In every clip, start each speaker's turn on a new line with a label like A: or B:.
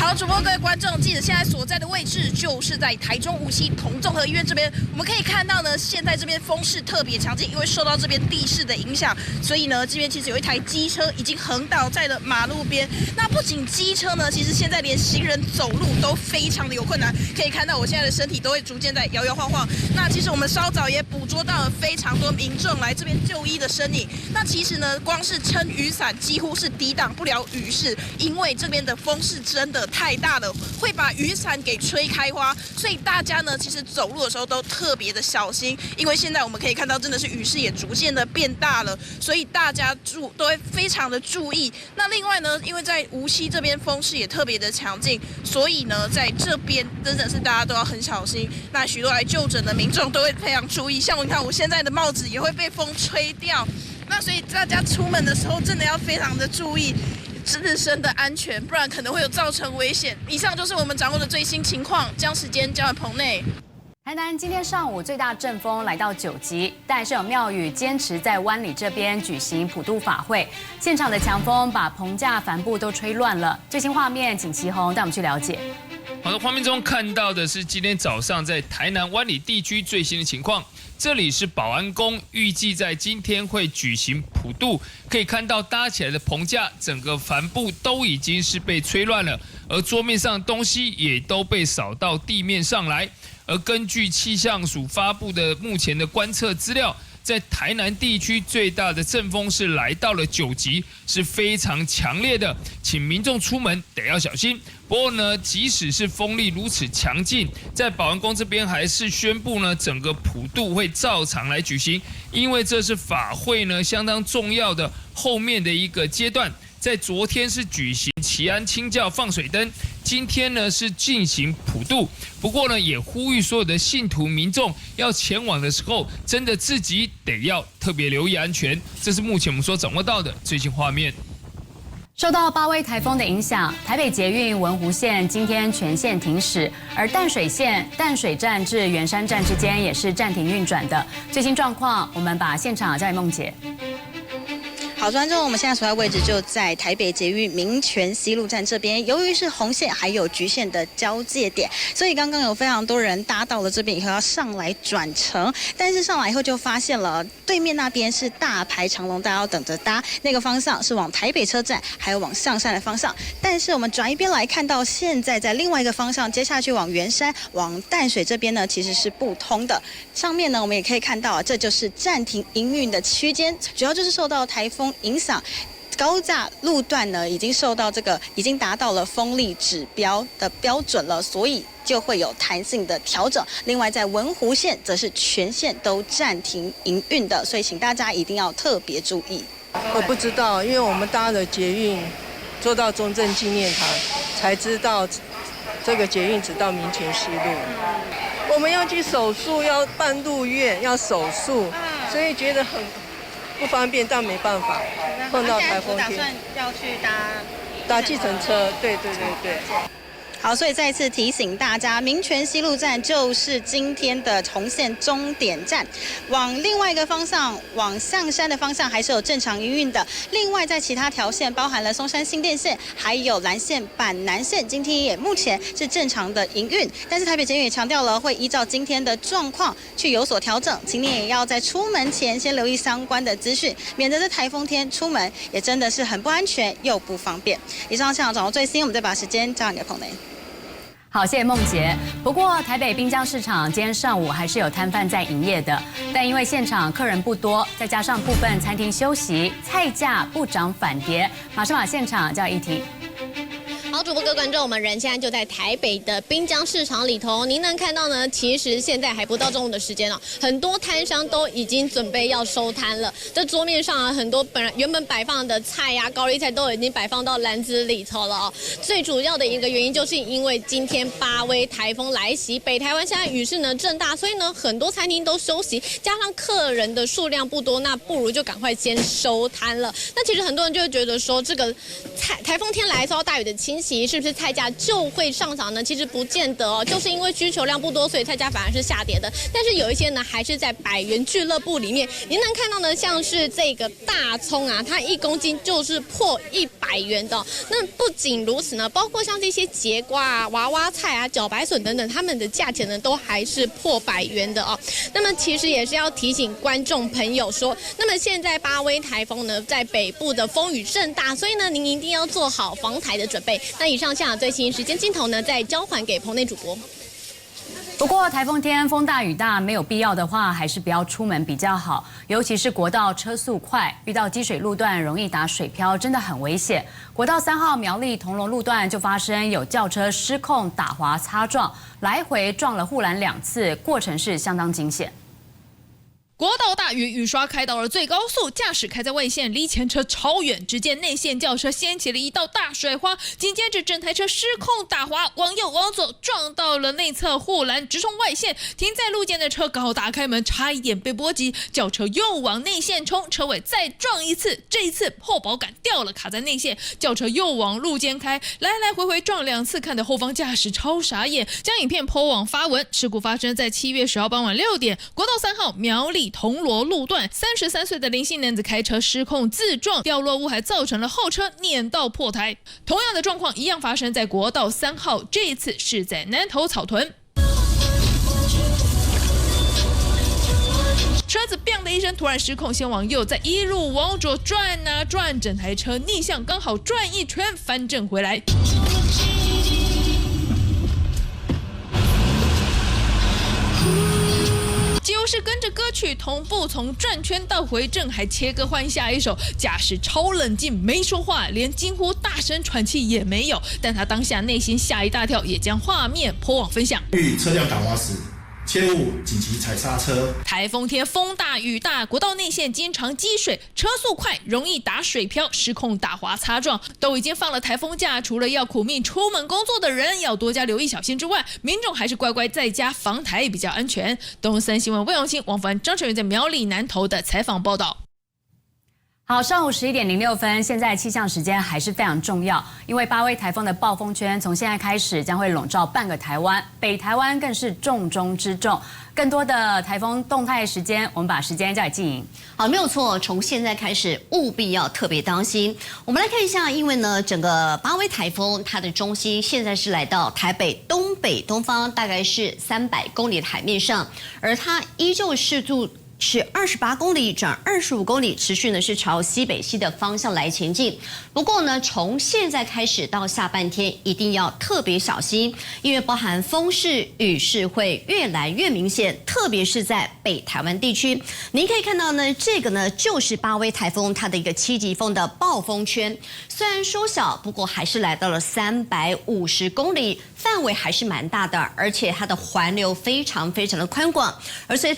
A: 好，主播各位观众，记者现在所在的位置就是在台中无锡同综合医院这边。我们可以看到呢，现在这边风势特别强劲，因为受到这边地势的影响，所以呢，这边其实有一台机车已经横倒在了马路边。那不仅机车呢，其实现在连行人走路都非常的有困难。可以看到我现在的身体都会逐渐在摇摇晃晃。那其实我们稍早也捕捉到了非常多民众来这边就医的身影。那其实呢，光是撑雨伞几乎是抵挡不了雨势，因为这边的风势真的太大了，会把雨伞给吹开花，所以大家呢其实走路的时候都特别的小心，因为现在我们可以看到真的是雨势也逐渐的变大了，所以大家都会非常的注意。那另外呢，因为在无锡这边风势也特别的强劲，所以呢在这边真的是大家都要很小心。那许多来就诊的民众都会非常注意，像你看我现在的帽子也会被风吹掉，那所以大家出门的时候真的要非常的注意自身的安全，不然可能会有造成危险。以上就是我们掌握的最新情况，将时间交给棚内。
B: 台南今天上午最大阵风来到9级，但是有庙宇坚持在湾里这边举行普渡法会，现场的强风把棚架帆布都吹乱了。最新画面，请齐宏带我们去了解。
C: 好的，画面中看到的是今天早上在台南湾里地区最新的情况。这里是保安宫，预计在今天会举行普渡。可以看到搭起来的棚架，整个帆布都已经是被吹乱了，而桌面上的东西也都被扫到地面上来。而根据气象署发布的目前的观测资料，在台南地区最大的阵风是来到了9级，是非常强烈的，请民众出门得要小心。不过呢，即使是风力如此强劲，在保安宫这边还是宣布呢，整个普渡会照常来举行，因为这是法会呢相当重要的后面的一个阶段。在昨天是举行祈安清教放水灯，今天呢是进行普渡。不过呢，也呼吁所有的信徒民众要前往的时候，真的自己得要特别留意安全。这是目前我们所掌握到的最新画面。
B: 受到8威台风的影响，台北捷运文湖线今天全线停驶，而淡水线淡水站至圆山站之间也是暂停运转的。最新状况，我们把现场交给梦姐。
D: 好，观众，我们现在所在位置就在台北捷运民权西路站这边。由于是红线还有橘线的交界点，所以刚刚有非常多人搭到了这边以后要上来转乘，但是上来以后就发现了对面那边是大排长龙，大家要等着搭。那个方向是往台北车站，还有往象山的方向。但是我们转一边来看到，现在在另外一个方向，接下去往圆山、往淡水这边呢，其实是不通的。上面呢，我们也可以看到，这就是暂停营运的区间，主要就是受到台风影响，高架路段呢已经达到了风力指标的标准了，所以就会有弹性的调整。另外，在文湖线则是全线都暂停营运的，所以请大家一定要特别注意。
E: 我不知道，因为我们搭了捷运坐到中正纪念堂，才知道这个捷运只到民权西路。我们要去手术，要办入院，要手术，所以觉得很不方便，但没办法。碰到台风天，
D: 打算要去
E: 搭计程车，对。
D: 好，所以再次提醒大家，民权西路站就是今天的红线终点站。往另外一个方向，往象山的方向还是有正常营运的。另外，在其他条线，包含了松山新店线，还有蓝线、板南线，今天也目前是正常的营运。但是台北捷运也强调了，会依照今天的状况去有所调整，请你也要在出门前先留意相关的资讯，免得在台风天出门也真的是很不安全又不方便。以上现场掌握最新，我们再把时间交给棚内。
B: 好，谢谢梦洁。不过台北滨江市场今天上午还是有摊贩在营业的，但因为现场客人不多，再加上部分餐厅休息，菜价不涨反跌。马上把现场交给一婷。
F: 好，主播各位观众，我们人现在就在台北的滨江市场里头。您能看到呢？其实现在还不到中午的时间哦，很多摊商都已经准备要收摊了。这桌面上啊，很多原本摆放的菜呀、高丽菜都已经摆放到篮子里头了哦。最主要的一个原因就是因为今天8威台风来袭，北台湾现在雨势呢正大，所以呢很多餐厅都休息，加上客人的数量不多，那不如就赶快先收摊了。那其实很多人就会觉得说，这个台风天来遭大雨的情形息，是不是菜价就会上涨呢？其实不见得哦，就是因为需求量不多，所以菜价反而是下跌的。但是有一些呢，还是在100元俱乐部里面，您能看到呢，像是这个大葱啊，它1公斤就是破100元的哦。那不仅如此呢，包括像这些节瓜啊、娃娃菜啊、茭白笋等等，它们的价钱呢都还是破100元的哦。那么其实也是要提醒观众朋友说，那么现在巴威台风呢，在北部的风雨甚大，所以呢，您一定要做好防台的准备。那以上现场最新时间镜头呢，再交还给棚内主播。
B: 不过台风天风大雨大，没有必要的话，还是不要出门比较好。尤其是国道车速快，遇到积水路段容易打水漂，真的很危险。国道3号苗栗同龙路段就发生有轿车失控打滑擦撞，来回撞了护栏2次，过程是相当惊险。
G: 国道大雨，雨刷开到了最高速，驾驶开在外线，离前车超远。只见内线轿车掀起了一道大水花，紧接着整台车失控打滑，往右往左撞到了内侧护栏，直冲外线。停在路肩的车刚好打开门，差一点被波及。轿车又往内线冲，车尾再撞一次，这一次后保杆掉了，卡在内线。轿车又往路肩开，来来回回撞2次，看得后方驾驶超傻眼，将影片 po 网发文。事故发生在7月10号傍晚6点，国道3号苗栗铜锣路段，33岁的林姓男子开车失控自撞，掉落物还造成了后车碾到破胎。同样的状况一样发生在国道3号，这一次是在南投草屯。车子 biang 的一声突然失控，先往右，再一路往左转啊转，整台车逆向刚好转一圈，翻正回来。几乎是跟着歌曲同步从转圈到回正，还切歌换下一首。驾驶超冷静，没说话，连惊呼大声喘气也没有。但他当下内心吓一大跳，也将画面 po 网分享。
H: 遇车辆打滑时，切勿紧急踩刹车。
G: 台风天风大雨大，国道内线经常积水，车速快容易打水漂，失控打滑擦撞。都已经放了台风假，除了要苦命出门工作的人要多加留意小心之外，民众还是乖乖在家防台比较安全。东森新闻魏永清、王凡、张成元在苗栗南投的采访报道。
B: 好，上午11点06分，现在气象时间还是非常重要，因为巴威台风的暴风圈从现在开始将会笼罩半个台湾，北台湾更是重中之重。更多的台风动态时间，我们把时间交给静莹。
I: 好，没有错，从现在开始务必要特别当心。我们来看一下，因为呢，整个巴威台风它的中心现在是来到台北东北东方，大概是300公里的海面上，而它依旧是28公里转25公里，持续呢是朝西北西的方向来前进。不过呢，从现在开始到下半天，一定要特别小心，因为包含风势、雨势会越来越明显，特别是在北台湾地区。您可以看到呢，这个呢就是巴威台风它的一个7级风的暴风圈，虽然缩小，不过还是来到了350公里，范围还是蛮大的，而且它的环流非常非常的宽广，而随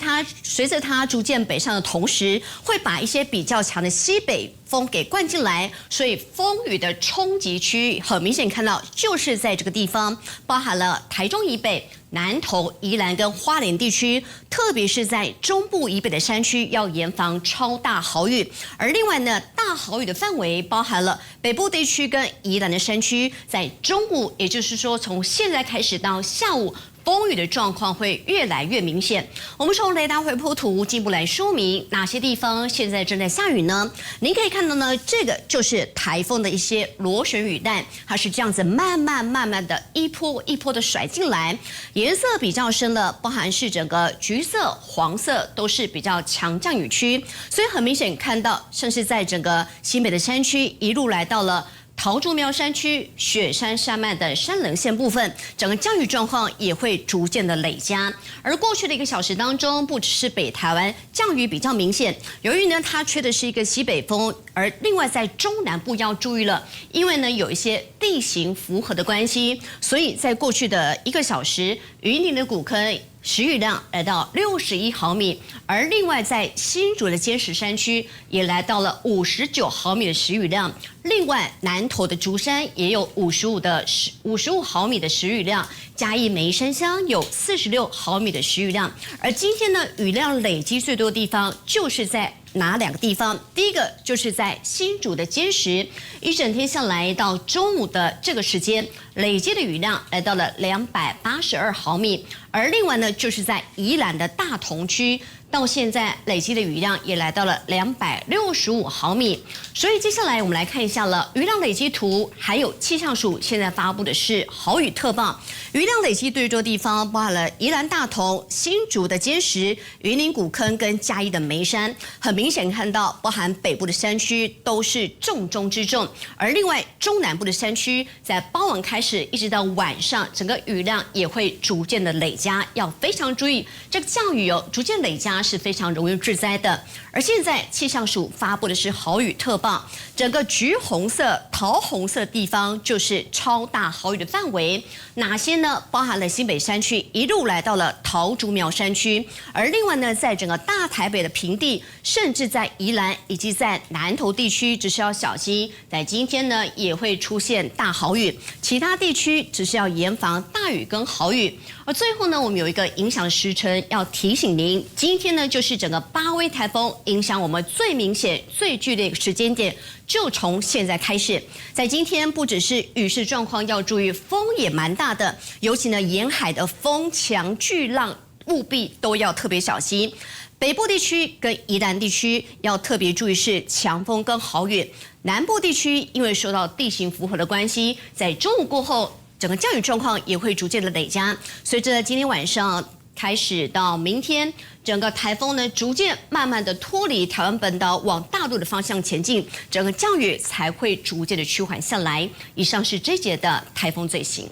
I: 着它逐渐北上的同时，会把一些比较强的西北风给灌进来，所以风雨的冲击区域很明显看到就是在这个地方，包含了台中以北、南投、宜兰跟花莲地区，特别是在中部以北的山区要严防超大豪雨。而另外呢，大豪雨的范围包含了北部地区跟宜兰的山区，在中午，也就是说从现在开始到下午，风雨的状况会越来越明显。我们从雷达回波图进一步来说明哪些地方现在正在下雨呢？您可以看到呢，这个就是台风的一些螺旋雨带，它是这样子慢慢的一波一波的甩进来，颜色比较深的，包含是整个橘色、黄色都是比较强降雨区，所以很明显看到，甚至在整个新北的山区一路来到了桃竹苗山区、雪山山脉的山棱线部分，整个降雨状况也会逐渐的累加。而过去的1个小时当中，不只是北台湾降雨比较明显，由于呢它吹的是一个西北风，而另外在中南部要注意了，因为呢有一些地形符合的关系，所以在过去的1个小时，云林的古坑时雨量来到61毫米，而另外在新竹的尖石山区也来到了59毫米的时雨量。另外，南投的竹山也有55毫米的时雨量，嘉义梅山乡有46毫米的时雨量。而今天呢，雨量累积最多的地方就是在哪2个地方？第一个就是在新竹的尖石，一整天下来到中午的这个时间，累积的雨量来到了282毫米。而另外呢，就是在宜兰的大同区，到现在累积的雨量也来到了265毫米。所以接下来我们来看一下了雨量累积图，还有气象署现在发布的是豪雨特报。雨量累积对照地方包含了宜兰大同、新竹的尖石、云林古坑跟嘉义的梅山，很明显看到包含北部的山区都是重中之重，而另外中南部的山区在傍晚开始一直到晚上，整个雨量也会逐渐的累加，要非常注意这个降雨逐渐累加是非常容易致灾的。而现在气象署发布的是豪雨特报，整个橘红色、桃红色的地方就是超大豪雨的范围，哪些呢？包含了新北山区一路来到了桃竹苗山区，而另外呢，在整个大台北的平地，甚至在宜兰以及在南投地区，只是要小心，在今天呢也会出现大豪雨，其他地区只是要严防大雨跟豪雨。而最后呢，我们有一个影响时程要提醒您，今天呢就是整个巴威台风影响我们最明显、最剧烈的时间点，就从现在开始。在今天，不只是雨势状况要注意，风也蛮大的，尤其呢沿海的风强巨浪，务必都要特别小心。北部地区跟宜兰地区要特别注意是强风跟豪雨，南部地区因为受到地形符合的关系，在中午过后，整个降雨状况也会逐渐的累加。随着今天晚上开始到明天，整个台风呢逐渐慢慢的脱离台湾本岛，往大陆的方向前进，整个降雨才会逐渐的趋缓下来。以上是这节的台风最新。